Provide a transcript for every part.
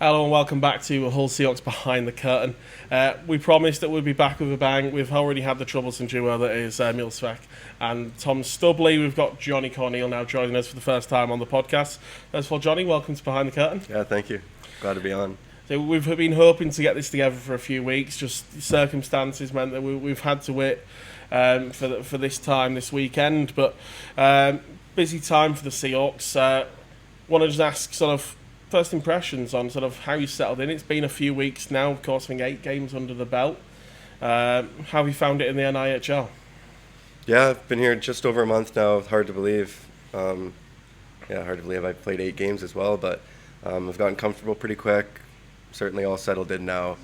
Hello and welcome back to Hull Seahawks Behind the Curtain. We promised that we'd be back with a bang. We've already had the troublesome duo that is Milsvek and Tom Stubley. We've got Johnny Corneil now joining us for the first time on the podcast. First of all, Johnny, welcome to Behind the Curtain. Yeah, thank you. Glad to be on. So we've been hoping to get this together for a few weeks. Just circumstances meant that we've had to wait for this time this weekend. But busy time for the Seahawks. Want to just ask sort of first impressions on sort of how you settled in. It's been a few weeks now, of course, having 8 games under the belt. How have you found it in the NIHL? Yeah, I've been here just over a month now. Hard to believe. Hard to believe I've played 8 games as well, but I've gotten comfortable pretty quick. Certainly all settled in now.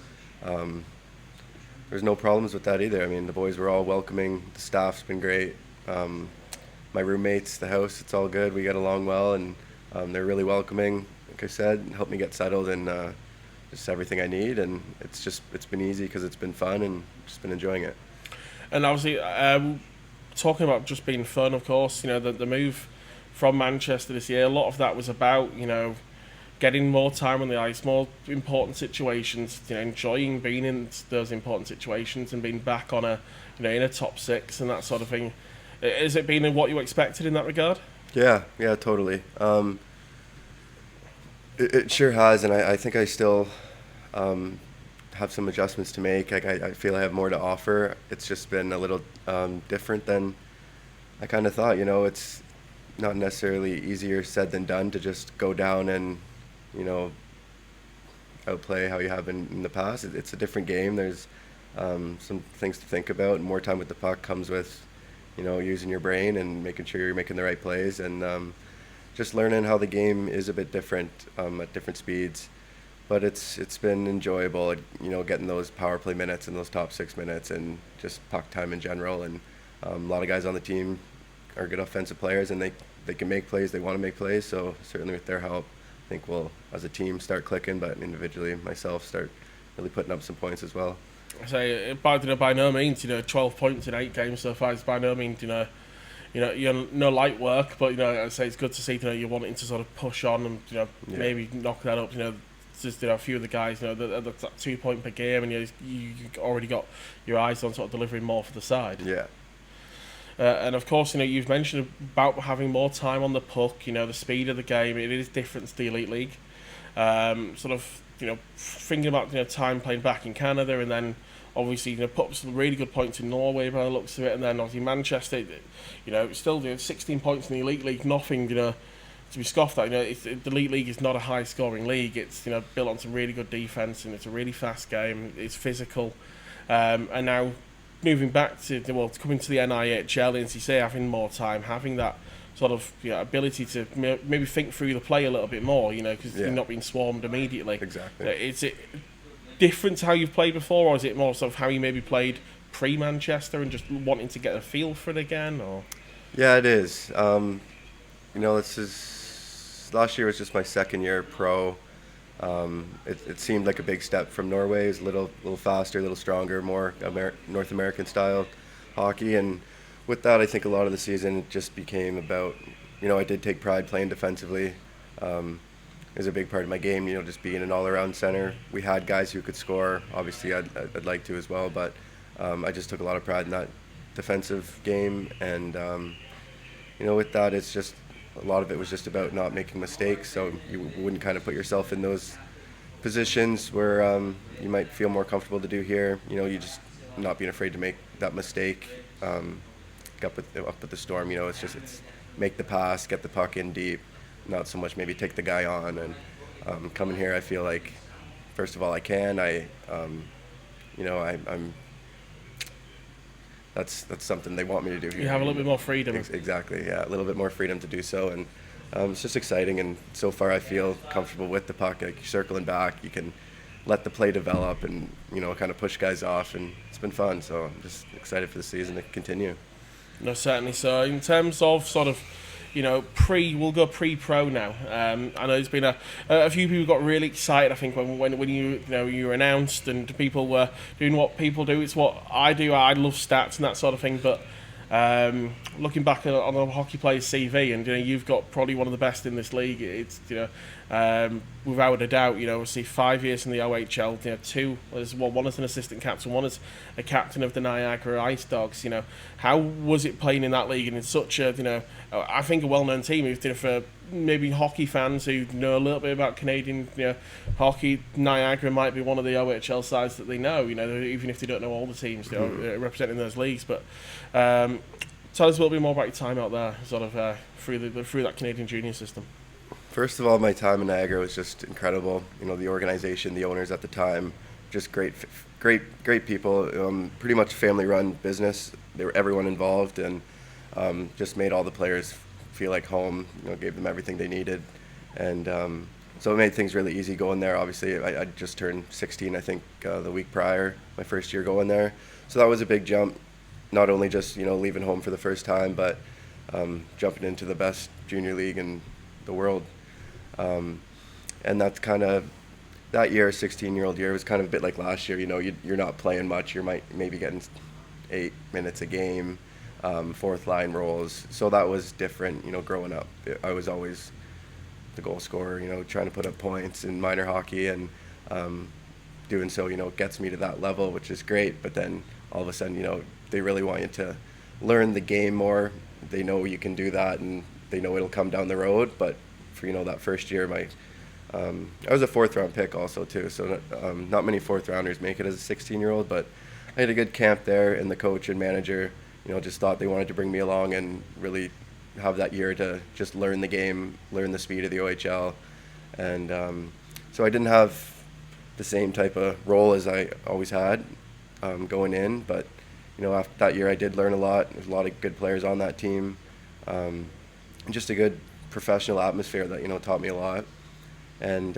There's no problems with that either. I mean, the boys were all welcoming. The staff's been great. My roommates, the house, it's all good. We get along well, and they're really welcoming. Like I said, helped me get settled and just everything I need, and it's been easy because it's been fun and just been enjoying it. And obviously, talking about just being fun, of course, the move from Manchester this year, a lot of that was about getting more time on the ice, more important situations, enjoying being in those important situations and being back on in a top 6 and that sort of thing. Has it been what you expected in that regard? Yeah, totally. It sure has, and I think I still have some adjustments to make. I feel I have more to offer. It's just been a little different than I kind of thought. It's not necessarily easier said than done to just go down and, outplay how you have in the past. It's a different game. There's some things to think about, and more time with the puck comes with, using your brain and making sure you're making the right plays, and just learning how the game is a bit different at different speeds. But it's been enjoyable, getting those power play minutes and those top 6 minutes and just puck time in general. And a lot of guys on the team are good offensive players, and they can make plays, they want to make plays. So certainly with their help, I think we'll, as a team, start clicking, but individually myself start really putting up some points as well. I say, by no means, 12 points in 8 games so far is by no means, you're no light work, but I say it's good to see you're wanting to sort of push on and maybe knock that up. Just a few of the guys, that 2 point per game, and you already got your eyes on sort of delivering more for the side. Yeah. And of course, you've mentioned about having more time on the puck. The speed of the game, it is different to the Elite League. Thinking about time playing back in Canada, and then obviously put up some really good points in Norway by the looks of it, and then obviously Manchester, still 16 points in the Elite League, nothing to be scoffed at. The Elite League is not a high scoring league. It's built on some really good defense, and it's a really fast game. It's physical, and now moving back to coming to the NIHL, and as you say, having more time, having that sort of ability to maybe think through the play a little bit more, because you're not being swarmed immediately. Exactly. Is it different to how you've played before, or is it more sort of how you maybe played pre-Manchester and just wanting to get a feel for it again? Or Yeah, it is. Last year was just my second year pro. It seemed like a big step from Norway. It was a little faster, a little stronger, more North American style hockey, and with that, I think a lot of the season just became about, I did take pride playing defensively. It was a big part of my game, just being an all-around center. We had guys who could score. Obviously, I'd like to as well, but I just took a lot of pride in that defensive game. And, with that, it's just a lot of it was just about not making mistakes, so you wouldn't kind of put yourself in those positions where you might feel more comfortable to do here. You just not being afraid to make that mistake. Up with the Storm, it's make the pass, get the puck in deep, not so much maybe take the guy on. And coming here, I feel like first of all I'm that's something they want me to do here. you have a little bit more freedom. Exactly, yeah, a little bit more freedom to do so, and it's just exciting. And so far, I feel comfortable with the puck. Like, you're circling back, you can let the play develop, and kind of push guys off, and it's been fun. So I'm just excited for the season to continue. No, certainly. So in terms of sort of, we'll go pre-pro now. I know there's been a few people got really excited, I think, when you were announced, and people were doing what people do. It's what I do. I love stats and that sort of thing. But Looking back on a hockey player's CV, and you've got probably one of the best in this league. It's without a doubt. See 5 years in the OHL. Two as well, one as an assistant captain, one as a captain of the Niagara Ice Dogs. How was it playing in that league and in such a I think a well-known team? For maybe hockey fans who know a little bit about Canadian hockey, Niagara might be one of the OHL sides that they know. Even if they don't know all the teams representing those leagues. But tell us a little bit more about your time out there, sort of through that Canadian junior system. First of all, my time in Niagara was just incredible. The organization, the owners at the time, just great people. Pretty much family-run business. They were everyone involved, and just made all the players feel like home. Gave them everything they needed, and so it made things really easy going there. Obviously, I just turned 16, I think, the week prior, my first year going there. So that was a big jump. Not only just leaving home for the first time, but jumping into the best junior league in the world. And that's kind of that year, 16-year-old year, was kind of a bit like last year. You're not playing much. You're maybe getting 8 minutes a game, fourth line roles. So that was different. Growing up, I was always the goal scorer. Trying to put up points in minor hockey, and doing so, gets me to that level, which is great. But then all of a sudden, they really want you to learn the game more. They know you can do that, and they know it'll come down the road. But for that first year, I was a fourth-round pick also too. So not many fourth-rounders make it as a 16-year-old. But I had a good camp there, and the coach and manager, just thought they wanted to bring me along and really have that year to just learn the game, learn the speed of the OHL, and so I didn't have the same type of role as I always had going in, but after that year I did learn a lot. There's a lot of good players on that team, and just a good professional atmosphere that taught me a lot. And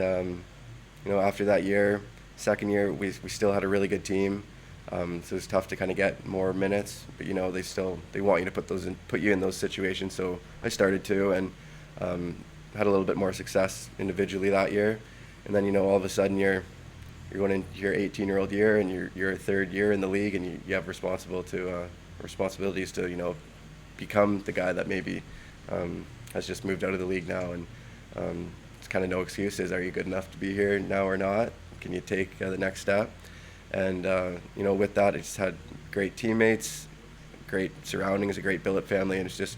after that year, second year, we still had a really good team. So it was tough to kind of get more minutes, but they want you to put you in those situations. So I started to, and had a little bit more success individually that year. And then all of a sudden you're going into your 18-year-old year, and you're a third year in the league, and you have responsibilities to become the guy that maybe has just moved out of the league now. And it's kind of no excuses. Are you good enough to be here now or not? Can you take the next step? And with that, I just had great teammates, great surroundings, a great billet family, and it's just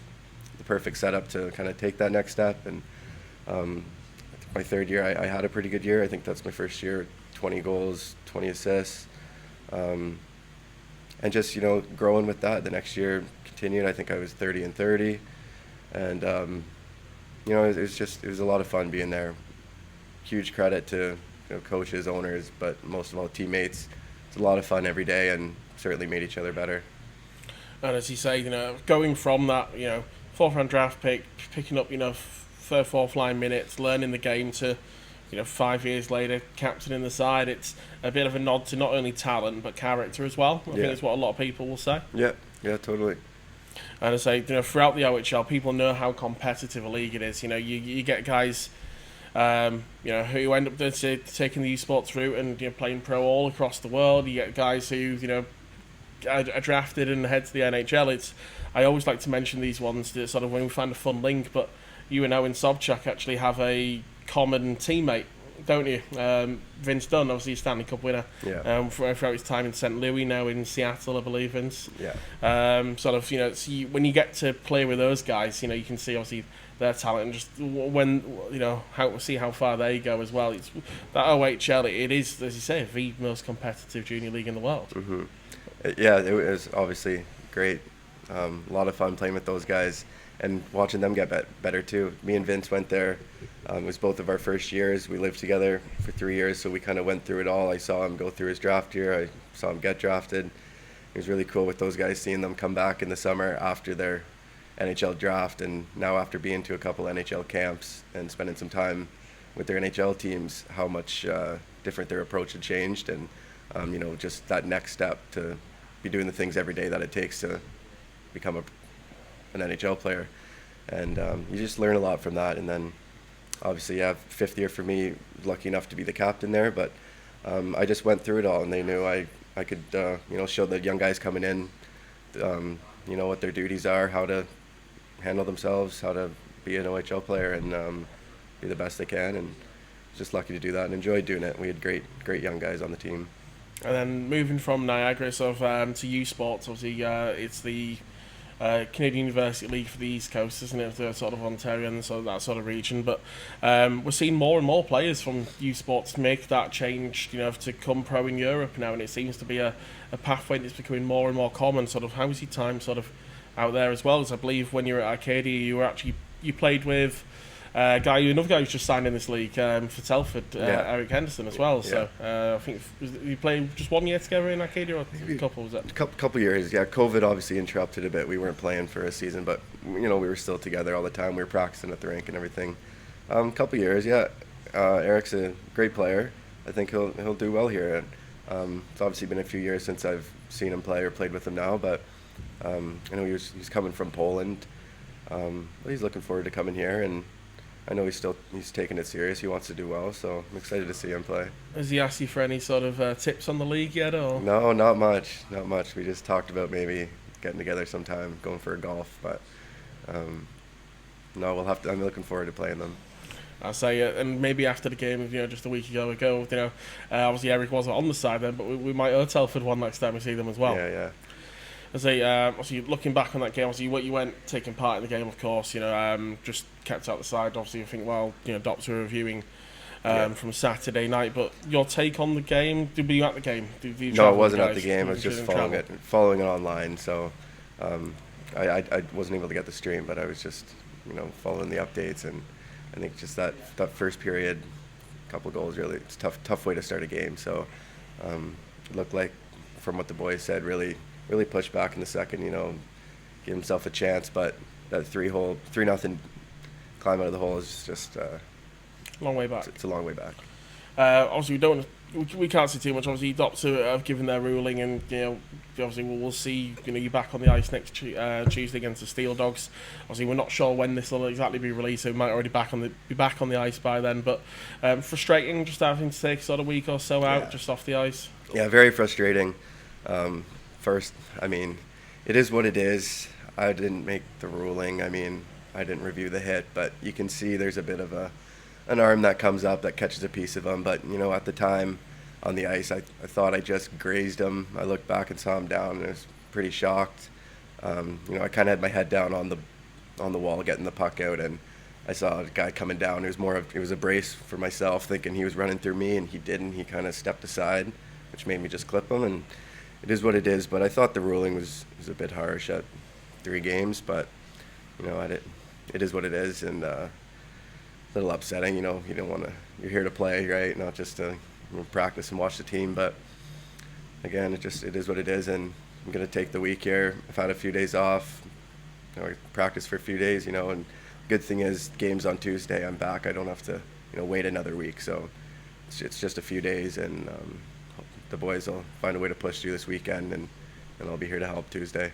the perfect setup to kind of take that next step. And my third year, I had a pretty good year. I think that's my first year, 20 goals, 20 assists, and just growing with that. The next year continued. I think I was 30 and 30, and it was a lot of fun being there. Huge credit to coaches, owners, but most of all teammates. It's a lot of fun every day, and certainly made each other better. And as you say, going from that, fourth round draft pick, picking up, third, fourth line minutes, learning the game, to, 5 years later, captaining the side, it's a bit of a nod to not only talent but character as well. I think it's what a lot of people will say. Yeah, totally. And I say, throughout the OHL, people know how competitive a league it is. You get guys, who end up taking the esports route and playing pro all across the world. You get guys who are drafted and head to the NHL. I always like to mention these ones to sort of when we find a fun link. But you and Owen Sobchak actually have a common teammate, don't you? Vince Dunn, obviously a Stanley Cup winner. Yeah. Throughout his time in St. Louis, now in Seattle, I believe. Vince. Yeah. When you get to play with those guys, you can see obviously their talent, and just when how far they go as well. It's that OHL. It is, as you say, the most competitive junior league in the world. Mm-hmm. Yeah, it was obviously great. A lot of fun playing with those guys and watching them get better too. Me and Vince went there. It was both of our first years. We lived together for 3 years, so we kind of went through it all. I saw him go through his draft year. I saw him get drafted. It was really cool with those guys, seeing them come back in the summer after their NHL draft, and now after being to a couple NHL camps and spending some time with their NHL teams, how much different their approach had changed, and just that next step to be doing the things every day that it takes to become an NHL player. And you just learn a lot from that. And then obviously, fifth year for me, lucky enough to be the captain there, but I just went through it all, and they knew I could show the young guys coming in what their duties are, how to handle themselves, how to be an OHL player, and be the best they can. And just lucky to do that and enjoyed doing it. We had great young guys on the team. And then moving from Niagara to U Sports, obviously it's the Canadian University League for the East Coast, isn't it? The sort of Ontario and sort of that sort of region. But we're seeing more and more players from U Sports make that change, to come pro in Europe now, and it seems to be a pathway that's becoming more and more common. Sort of, how was your time sort of out there as well? As I believe when you were at Arcadia, you played with another guy who's just signed in this league for Telford, Eric Henderson as well. So I think you played just 1 year together in Arcadia, or a couple? Was that? Couple years, yeah. COVID obviously interrupted a bit. We weren't playing for a season, but we were still together all the time. We were practicing at the rink and everything. Couple years, yeah. Eric's a great player. I think he'll do well here. It's obviously been a few years since I've seen him play or played with him now, but I know he's coming from Poland. But he's looking forward to coming here, and I know he's taking it serious. He wants to do well, so I'm excited to see him play. Has he asked you for any sort of tips on the league yet, or? No, not much. We just talked about maybe getting together sometime, going for a golf, but no, we'll have to. I'm looking forward to playing them. I say, and maybe after the game, just a week ago, obviously Eric wasn't on the side then, but we might owe Telford one next time we see them as well. Yeah. I say, obviously looking back on that game, obviously you weren't taking part in the game, of course. Just kept out the side. Obviously, I think Dops were reviewing from Saturday night. But your take on the game? Were you at the game? No, I wasn't at the game. I was just following it online. So I wasn't able to get the stream, but I was just following the updates, and I think just that first period, couple goals, really, it's a tough way to start a game. So it looked like, from what the boys said, really pushed back in the second, give himself a chance, but that 3-0 climb out of the hole is just long way back. It's a long way back. Obviously, we can't see too much. Obviously, Dops have given their ruling, and obviously we'll see you back on the ice next Tuesday against the Steel Dogs. Obviously, we're not sure when this will exactly be released, so we might already be back on the ice by then. But frustrating just having to take sort of a week or so out just off the ice. Yeah, very frustrating. First, it is what it is. I didn't make the ruling. I didn't review the hit, but you can see there's a bit of an arm that comes up that catches a piece of him. But, at the time on the ice, I thought I just grazed him. I looked back and saw him down, and I was pretty shocked. I kind of had my head down on the wall getting the puck out, and I saw a guy coming down. It was a brace for myself, thinking he was running through me, and he didn't. He kind of stepped aside, which made me just clip him, and it is what it is. But I thought the ruling was a bit harsh at 3 games, but it is what it is, and a little upsetting. You don't want to. You're here to play, right? Not just to practice and watch the team. But again, it is what it is, and I'm gonna take the week here. I've had a few days off. I practice for a few days, and good thing is games on Tuesday. I'm back. I don't have to wait another week. So it's just a few days, and the boys will find a way to push through this weekend, and I'll be here to help Tuesday.